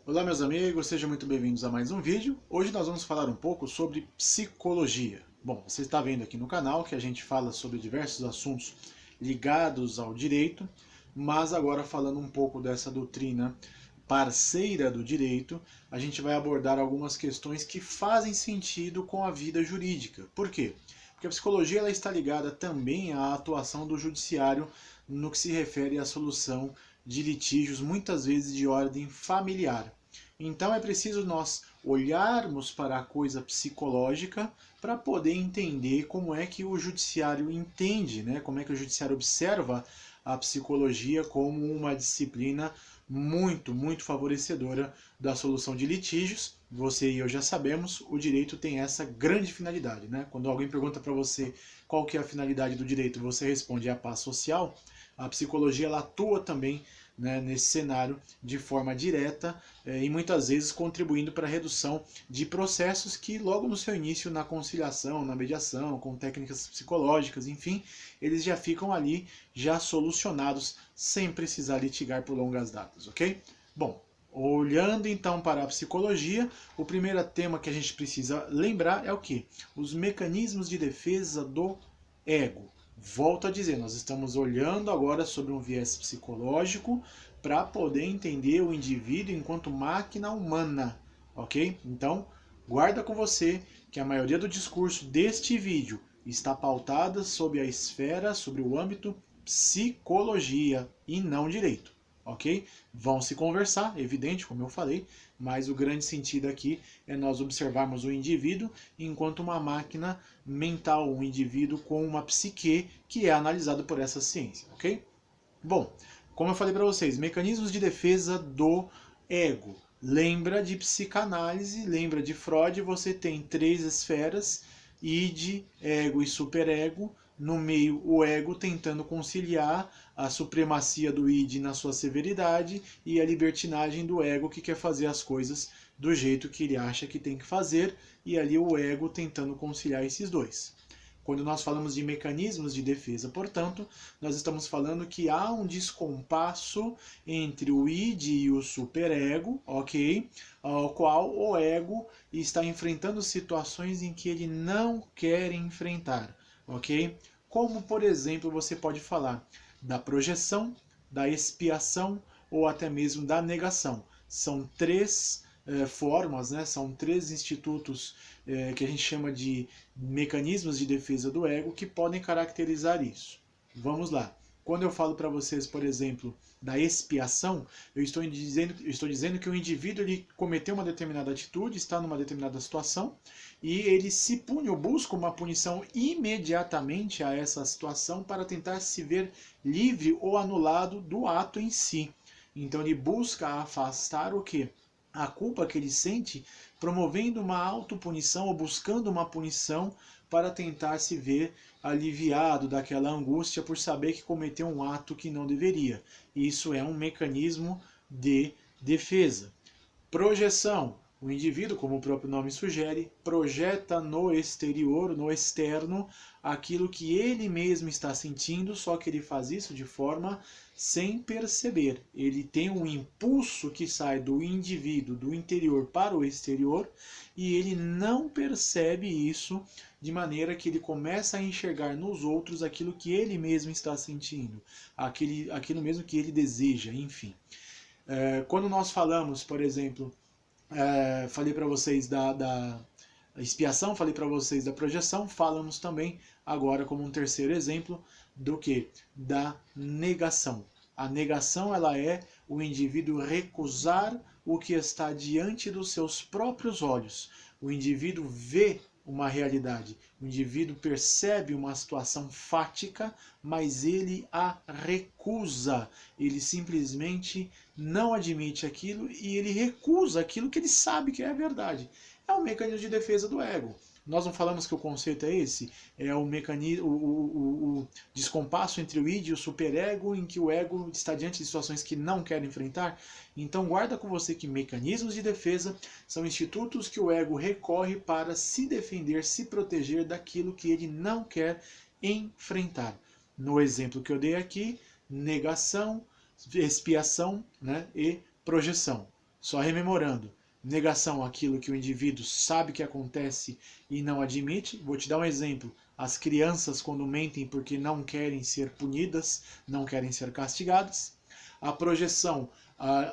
Olá meus amigos, sejam muito bem-vindos a mais um vídeo. Hoje nós vamos falar um pouco sobre psicologia. Bom, você está vendo aqui no canal que a gente fala sobre diversos assuntos ligados ao direito, mas agora falando um pouco dessa doutrina parceira do direito, a gente vai abordar algumas questões que fazem sentido com a vida jurídica. Por quê? Porque a psicologia ela está ligada também à atuação do judiciário no que se refere à solução de litígios, muitas vezes de ordem familiar. Então é preciso nós olharmos para a coisa psicológica para poder entender como é que o judiciário entende, né? Como é que o judiciário observa a psicologia como uma disciplina muito favorecedora da solução de litígios. Você e eu já sabemos, o direito tem essa grande finalidade, né? Quando alguém pergunta para você qual que é a finalidade do direito, você responde a paz social. A psicologia ela atua também, né, nesse cenário de forma direta e muitas vezes contribuindo para a redução de processos que logo no seu início na conciliação, na mediação, com técnicas psicológicas, enfim, eles já ficam ali já solucionados sem precisar litigar por longas datas, ok? Bom, olhando então para a psicologia, o primeiro tema que a gente precisa lembrar é o que? Os mecanismos de defesa do ego. Volto a dizer, nós estamos olhando agora sobre um viés psicológico para poder entender o indivíduo enquanto máquina humana, ok? Então, guarda com você que a maioria do discurso deste vídeo está pautada sobre a esfera, sobre o âmbito psicologia e não direito, ok? Vão se conversar, evidente, como eu falei, mas o grande sentido aqui é nós observarmos o indivíduo enquanto uma máquina mental, um indivíduo com uma psique que é analisado por essa ciência, ok? Bom, como eu falei para vocês, mecanismos de defesa do ego. Lembra de psicanálise, lembra de Freud, você tem três esferas, id, ego e superego. No meio, o ego tentando conciliar a supremacia do id na sua severidade e a libertinagem do ego que quer fazer as coisas do jeito que ele acha que tem que fazer, e ali o ego tentando conciliar esses dois. Quando nós falamos de mecanismos de defesa, portanto, nós estamos falando que há um descompasso entre o id e o superego, ok? Ao qual o ego está enfrentando situações em que ele não quer enfrentar, ok? Como, por exemplo, você pode falar da projeção, da expiação ou até mesmo da negação. São três formas, né? São três institutos que a gente chama de mecanismos de defesa do ego que podem caracterizar isso. Vamos lá. Quando eu falo para vocês, por exemplo, da expiação, eu estou dizendo que o indivíduo ele cometeu uma determinada atitude, está numa determinada situação, e ele se pune ou busca uma punição imediatamente a essa situação para tentar se ver livre ou anulado do ato em si. Então ele busca afastar o quê? A culpa que ele sente, promovendo uma autopunição ou buscando uma punição para tentar se ver aliviado daquela angústia por saber que cometeu um ato que não deveria. Isso é um mecanismo de defesa. Projeção. O indivíduo, como o próprio nome sugere, projeta no exterior, no externo, aquilo que ele mesmo está sentindo, só que ele faz isso de forma sem perceber. Ele tem um impulso que sai do indivíduo, do interior para o exterior, e ele não percebe isso, de maneira que ele começa a enxergar nos outros aquilo que ele mesmo está sentindo, aquilo mesmo que ele deseja, enfim. Quando nós falamos, por exemplo, falei para vocês da expiação, falei para vocês da projeção, falamos também agora como um terceiro exemplo do que? Da negação. A negação ela é o indivíduo recusar o que está diante dos seus próprios olhos. O indivíduo vê uma realidade, o indivíduo percebe uma situação fática, mas ele a recusa, ele simplesmente não admite aquilo e ele recusa aquilo que ele sabe que é a verdade. É um mecanismo de defesa do ego. Nós não falamos que o conceito é esse? É o mecanismo, o descompasso entre o id e o superego, em que o ego está diante de situações que não quer enfrentar. Então guarda com você que mecanismos de defesa são institutos que o ego recorre para se defender, se proteger daquilo que ele não quer enfrentar. No exemplo que eu dei aqui, negação, expiação, né, e projeção. Só rememorando, negação àquilo que o indivíduo sabe que acontece e não admite. Vou te dar um exemplo. As crianças, quando mentem porque não querem ser punidas, não querem ser castigadas. A projeção,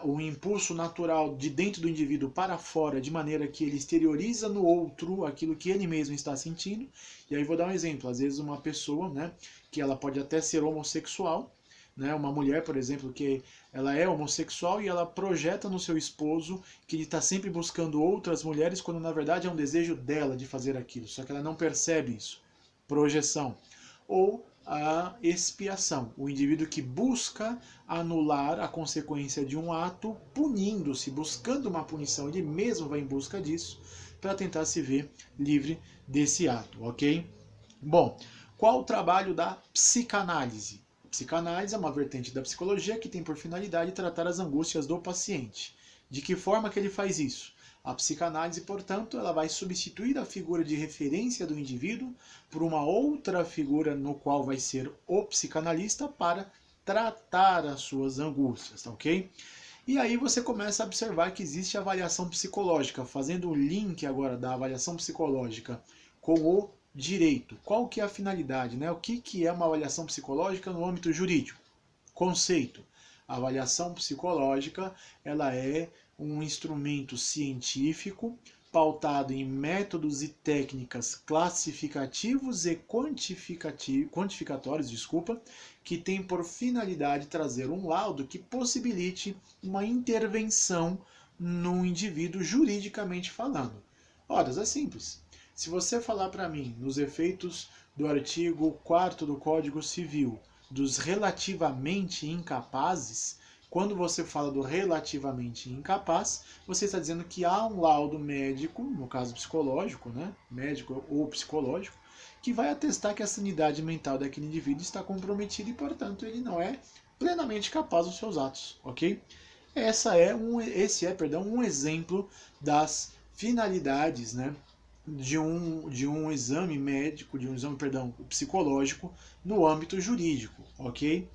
o impulso natural de dentro do indivíduo para fora, de maneira que ele exterioriza no outro aquilo que ele mesmo está sentindo. E aí vou dar um exemplo. Às vezes uma pessoa, né, que ela pode até ser homossexual, né, uma mulher, por exemplo, que ela é homossexual e ela projeta no seu esposo que ele está sempre buscando outras mulheres, quando na verdade é um desejo dela de fazer aquilo, só que ela não percebe isso. Projeção. Ou a expiação, o indivíduo que busca anular a consequência de um ato, punindo-se, buscando uma punição, ele mesmo vai em busca disso, para tentar se ver livre desse ato, ok? Bom, qual o trabalho da psicanálise? Psicanálise é uma vertente da psicologia que tem por finalidade tratar as angústias do paciente. De que forma que ele faz isso? A psicanálise, portanto, ela vai substituir a figura de referência do indivíduo por uma outra figura no qual vai ser o psicanalista para tratar as suas angústias, tá ok? E aí você começa a observar que existe a avaliação psicológica, fazendo o link agora da avaliação psicológica com o direito. Qual que é a finalidade, né? O que é uma avaliação psicológica no âmbito jurídico? Conceito. A avaliação psicológica, ela é um instrumento científico pautado em métodos e técnicas classificativos e quantificatórios, que tem por finalidade trazer um laudo que possibilite uma intervenção no indivíduo juridicamente falando. Ora, é simples. Se você falar para mim, nos efeitos do artigo 4º do Código Civil, dos relativamente incapazes, quando você fala do relativamente incapaz, você está dizendo que há um laudo médico, no caso psicológico, né? Médico ou psicológico, que vai atestar que a sanidade mental daquele indivíduo está comprometida e, portanto, ele não é plenamente capaz dos seus atos, ok? Esse é um exemplo das finalidades, né, de um exame médico, psicológico no âmbito jurídico, ok?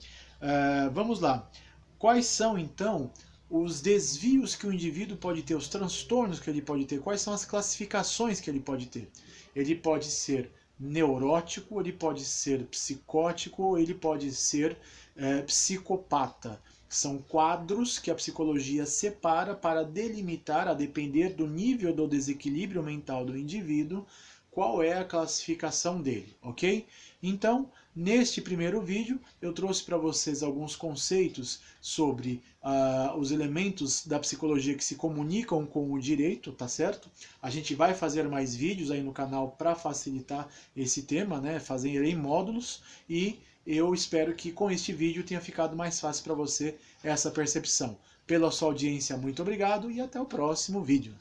Vamos lá. Quais são, então, os desvios que o indivíduo pode ter, os transtornos que ele pode ter? Quais são as classificações que ele pode ter? Ele pode ser neurótico, ele pode ser psicótico, ele pode ser psicopata. São quadros que a psicologia separa para delimitar, a depender do nível do desequilíbrio mental do indivíduo, qual é a classificação dele, ok? Então, neste primeiro vídeo, eu trouxe para vocês alguns conceitos sobre os elementos da psicologia que se comunicam com o direito, tá certo? A gente vai fazer mais vídeos aí no canal para facilitar esse tema, né? Fazer em módulos, e eu espero que com este vídeo tenha ficado mais fácil para você essa percepção. Pela sua audiência, muito obrigado e até o próximo vídeo.